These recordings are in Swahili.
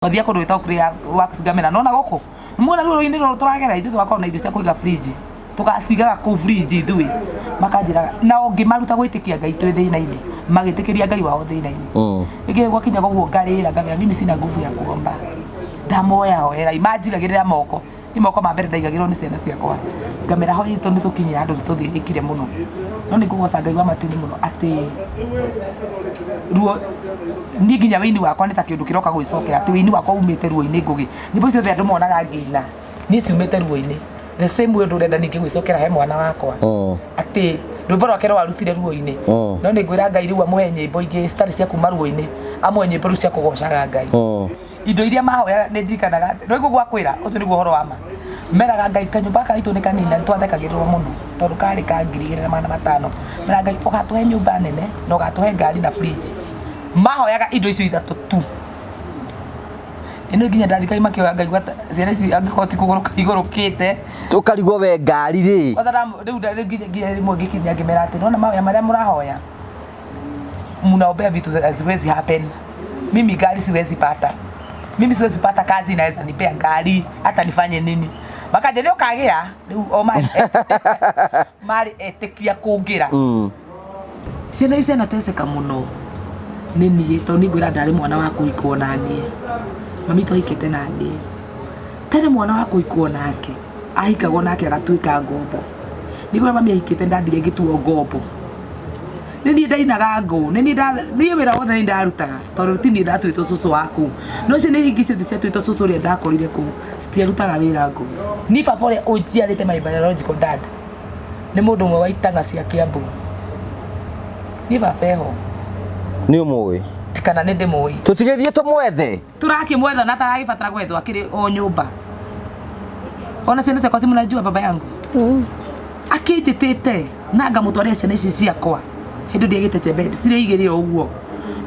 Wathia kundu gwitwo clear works ngamera nona guku muna ruru indi ruru turagera ithu twakona indo cia kuiga fridge tugacigaga ku fridge ithui makanjira na ongi maruta gwitikia ngai twi thina-ini magitikiria ngai wao thina-ini igi gwakinya guguo ngarira ngamera mimi sina nguvu ya kuomba ndamoya hoera imanjigagirira moko ni moko ma mbere ndaigagirwo ni ciana ciakwa ngamera ho itu ni tukinyira andu tuthirikire muno no ni kugoca ngai wa matini muno ati ruo ni nginya wini wakwa ni ta kindu kiroka gwicokera ati wini wakwa umite ruo-ini ngugi nyimbo ciothe andu monaga ngina ni ciumite ruo-ini the same way ndurenda ningi gwicokera he mwana wakwa ati rwimbo rwake rwarutire ruo-ini no ni ngwira ngai riu amuhe nyimbo ingi stari cia kuma ruo-ini amwe nyimbo riu cia kugocaga ngai indo iria mahoya ni ndirikanaga no gwakwira ucio niguo horo wa ma meraga ngai kanyumba kaitu ni kanini twathekagirwo muno tondu kari ka 2,500 mera ngai ukatuhe nyumba nene no gatuhe ngari na fridge mahoyaga indo icio ithatu tu ino nginya ndarika makioya ngai gwata ciana ici angikoti kuguruka igurukite tukarigwo we ngari ri othara riu nginya rimwe ngikinya ngimera ati nona mahoya maria murahoya mnaombea vitu haziwezi happen mimi gari siwezi pata mimi siwezi pata kazi inaweza nipea gari hata nifanye nini bakaje leo kagea o mari etikia kungira ciana ici nateseka muno nini to ni ngwira ndari mwana wa kuikwo na nie mami to ikete na nie tene mwana wa kuikwo nake ahikagwo nake agatuika ngombo nigura mami ahikete ndathire ngituo ngombo nini ndainaga ngo nini wira wothe ni ndarutaga tondu tini ndatwitwo cucu waku no cio ni hingi ciothe ciatwitwo cucu uria ndakorire ku citiarutaga wira ngo ni baba uria unjiarite my biological dad ni mundu mwe wa itanga cia Kiambu ni baba eho ni umui tikana ni ndimui tutigithie tumwethe turakimwetha na taragibatara gwethwo akiri o nyumba ona ciana ciakwa cimunajua baba yangu akinjitite na ngamutwaria ciana ici ciakwa hindu ndiagite chembe cire igire uguo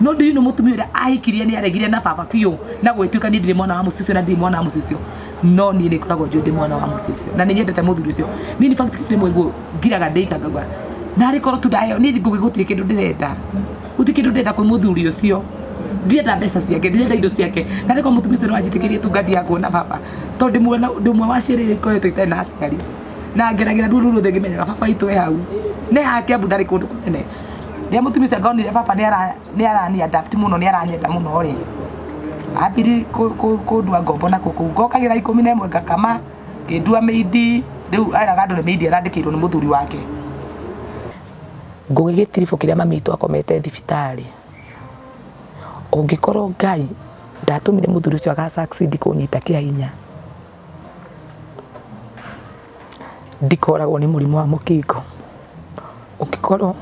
no ndu ino mutumia uria ahikirie ni aregire na baba piu na gwituika ni ndiri mwana wa mucicio na ndiri mwana wa mucicio no ni ni koragwo njui ndi mwana wa mucicio na ni nyendete muthuri ucio ni in fact ndimwe guo ngiraga ndeika ngagwa na ri korwo tudayo ni ngugi gutiri kindu ndirenda guti kindu ndirenda kwi muthuri ucio ndirenda mbeca ciake ndirenda indo ciake na ri korwo mutumia ucio wanjitikirie tu ngadi yangu na baba tondu ndimwe wa cirire ikoretwo itena aciari na ngeragira ruru thenge menyaga baba itu e hau ne hake abu ndari kundu kunene ndia mutumia ucio ngonire baba ni arani adapt muno ni aranyenda muno ri abiri kundua ngombo na kuku ngokagira 11 ngakama ngindua meidi riu araga andu ni meidi arandikirwo ni muthuri wake ngugi gitirifo kiria mami itu akomete thibitari ungikorwo ngai ndatumire muthuri ucio aga succeed kunyita kiahinya ndikoragwo ni murimu wa mukingo ungikorwo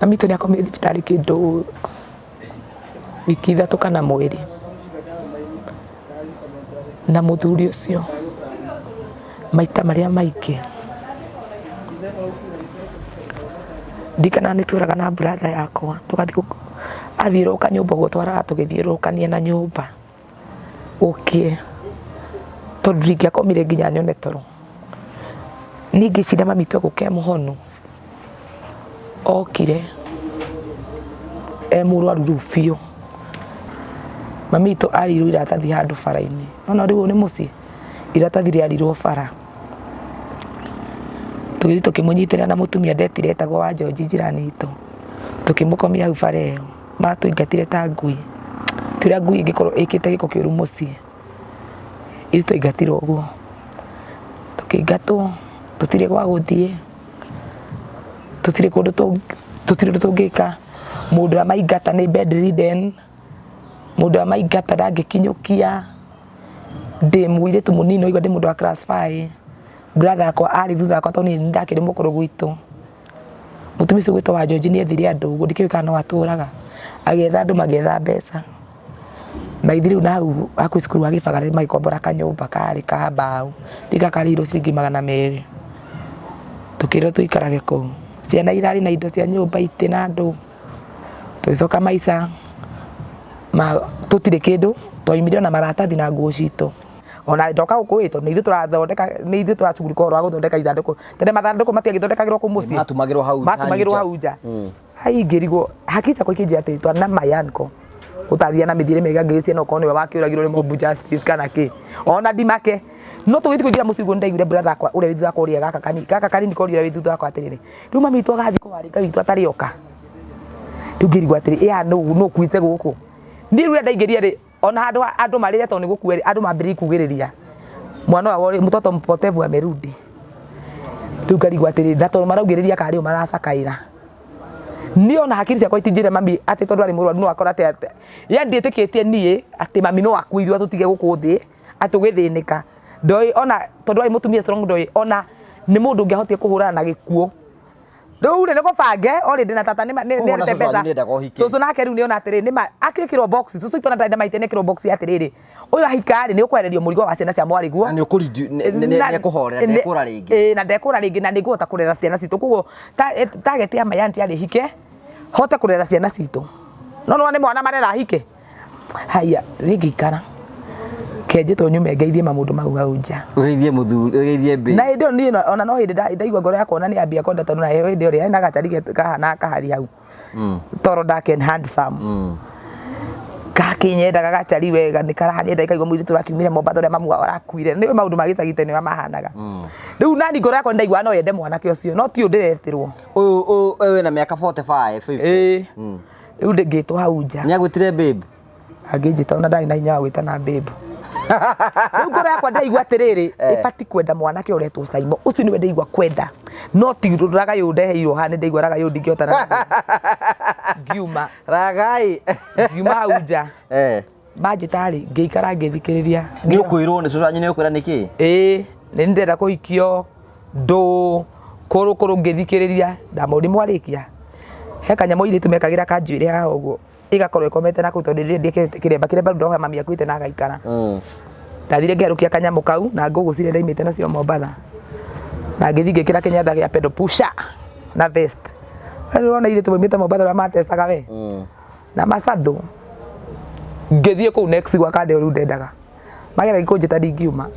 mami itu ni akomete thibitari kindu wiki 3 kana mweri na muthuri ucio maita maria maiki ndikana ni twiraga na brother yakwa tugathi athiruka nyumba gutwaraga tugithiurukania na nyumba ukie tondu ndingiakomire nginya nyone toro ningi cira mami tu guke muhonu okire murwaru riu biu mami tu ariru iratathi handu bara-ini no riu ni muci iratathi riarirwo bara tugithi tukimunyitira na mutumia ndetire etagwo wa George jirani itu tukimukomia hau bara iyo matuingatire ta ngui turia ngui ingikorwo ikite giko kiuru muci ithu tuingatirwo uguo tukiingatwo tutire gwa guthie tutire kundu tungika mundu amaingata ni bedridden mundu amaingata ndangikinyukia ndi muiretu munini oiga ndi mundu wa class 5 brother akwa ari thutha akwa toni ndakire mukuru gwitu mutumia ucio gwitwo wa George ni ethire andu uguo ndikiuka no aturaga agetha andu magetha mbeca maithiri na hau haku cukuru agibagara magikombora kanyumba kari ka mbao ndikakariro ciringi 200 tukiro tuikarage kuu ciana irari na indo cia nyumba ite na andu tuicoka maica tutire kindu twaimire na maratathi na nguo citu ona ndoka gukwito ni ithu turathondeka ni ithu turacugurika oro guthondeka ithanduku tene mathanduku matiagithondekagirwo ku muci matumagirwo hau nja hai ngirigwo hakicha kwa kinji ati twana mayanko utathia na mithire mega ngĩcia no kone wake ũragirwo nĩ mob justice kana kĩ ona ndimake no tũgĩthi kũingĩra mũciĩ guo ndaigire brother akwa ũrĩa withu akwa ũrĩa gaka kanini korire withu akwa atĩrĩrĩ rĩu mami witũ agathi kũwarĩka witũ atarĩ oka rĩu ngĩrigwo atĩrĩ ya no kuite gũkũ niĩ rĩu ndaingĩria rĩ ona andũ marĩre tondũ nĩ gũkuĩra andũ mambĩrĩrie kugĩrĩria mwana wao mtoto mpotevu amerudi rĩu ngarigwo atĩrĩ tondũ maraugĩrĩria karĩ o maracakaĩra niĩ ona hakiri ciakwa itinjire mami atĩ tondũ arĩ mũrwaru no akora atĩ yani ndĩtĩkĩtie niĩ atĩ mami no akuithio atũtige gũkũ thĩ atũgĩthĩnĩka ndoi ona tondũ arĩ mũtumia strong ndoi ona nĩ mũndũ ũngĩahotire kũhũrana na gĩkuũ rĩu nĩ gũbange already na tata nĩ arete mbeca cũcũ nake rĩu nĩ ona atĩrĩ nĩ akĩkĩrwo box cũcũ itwana ndarenda maite nĩkĩrwo box atĩrĩrĩ ũyũ ahika-rĩ nĩ ũkwererio mũrigo wa ciana cia mwarĩguo na nĩ ũkũhorera ndekũra rĩngĩ na ndekũra rĩngĩ na nĩngũhota kũrera ciana citũ koguo target ya mayanti arĩ hike hote kũrera ciana citũ no nĩ mwana marera hike haya rĩngĩikara kenjĩtwo nyume ngeithie maũndũ mau hau nja ũgeithie mũthuri ũgeithie mbĩ na hĩndĩ ĩyo niĩ ona no hĩndĩ ndaigua ngoro yakwa nĩ yambia kwenda tondũ na hĩndĩ ĩyo na gacari kahana kahari hau toro dark and handsome gakinyendaga gacari wega nĩ karahanyenda ikaigua mũirĩtu tũrakiumire Mombatha ũrĩa mamu wao arakuire nĩ maũndũ ma gĩcagi nĩ mahanaga rĩu nani ngoro yakwa ndaigua no yende mwanake ũcio no ti ndĩretirwo ũyũ wĩna mĩaka 45 50 rĩu ndĩngĩtwo hau nja nĩ agwĩtire babe angĩnjĩta ona ndarĩ na hinya wa gwĩtana babe rĩu ngoro yakwa ndaigua atĩrĩrĩ ĩbati kwenda mwanake ũretwo Simon ũcio nĩwe ndaigua kwenda no ti ragayũ ndeheirwo haha nĩ ndaigua ragayũ ndingĩhotana ngiuma ragai ngiuma hau nja manjĩtarĩ ngĩikara ngĩthikĩrĩria nĩ ũkwĩrwo nĩ cũcũ wanyu nĩ ũkwĩra nĩkĩ nĩ ndĩrenda kũhikio ndũ kũrũ ngĩthikĩrĩria ndamũri mwarĩkia he kanyamũ airĩtu mekagĩra kanjuĩrĩ haha ũguo igakorwo ikomete na kũu tondũ rĩrĩa ndĩkĩrĩte kĩremba kĩrĩa bado ndoha mami akuĩte na agaikara ndathire ngĩerũkia kanyamũ kau na ngũgũ cirĩa ndaimĩte nacio Mombatha na ngĩthiĩ ngĩkĩra kĩnyatha gĩa pedo pusha na vest ũrona airĩtu maumĩte Mombatha ũrĩa matecaga we na macandũ ngĩthiĩ kũu next gwaka ndeo rĩu ndendaga magera gĩkũnjĩta ndingiuma